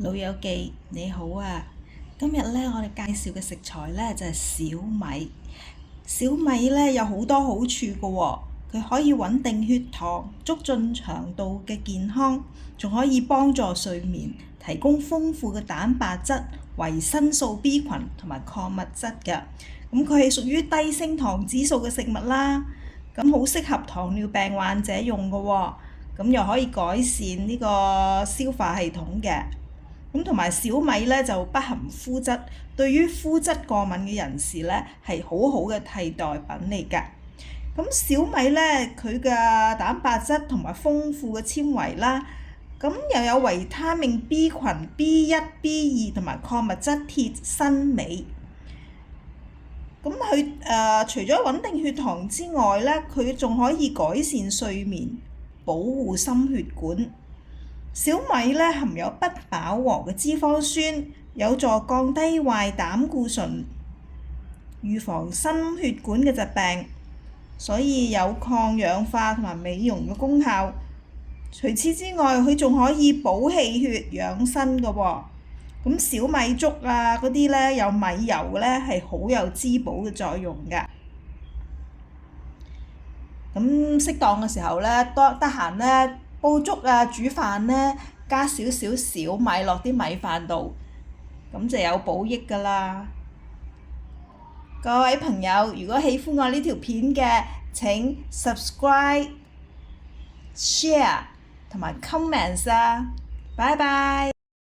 老友記你好啊！今日咧我哋介紹嘅食材咧就係小米。小米咧有好多好處㗎喎，佢可以穩定血糖，促進腸道嘅健康，仲可以幫助睡眠，提供豐富嘅蛋白質、維生素 B 群同埋礦物質嘅。咁佢係屬於低升糖指數嘅食物啦，咁好適合糖尿病患者用㗎喎，咁又可以改善呢個消化系統嘅。咁同埋小米咧就不含麩質，對於麩質過敏嘅人士咧係好好嘅替代品嚟㗎。咁小米咧佢嘅蛋白質同埋豐富嘅纖維啦，咁又有維他命 B 群、B1、B2同埋礦物質鐵、鋅、鎂。咁佢除咗穩定血糖之外咧，佢仲可以改善睡眠，保護心血管。小米咧含有不飽和嘅脂肪酸，有助降低壞膽固醇，預防心血管嘅疾病，所以有抗氧化同埋美容嘅功效。除此之外，佢仲可以補氣血養生㗎喎。咁小米粥啊嗰啲咧有米油咧係好有滋補嘅作用㗎。咁適當嘅時候咧，得閒咧煲粥啊、煮飯咧，加少少小米落啲米飯度，咁就有補益㗎啦。各位朋友，如果喜歡我呢條片嘅，請 subscribe、share 同埋 comments啊，拜拜。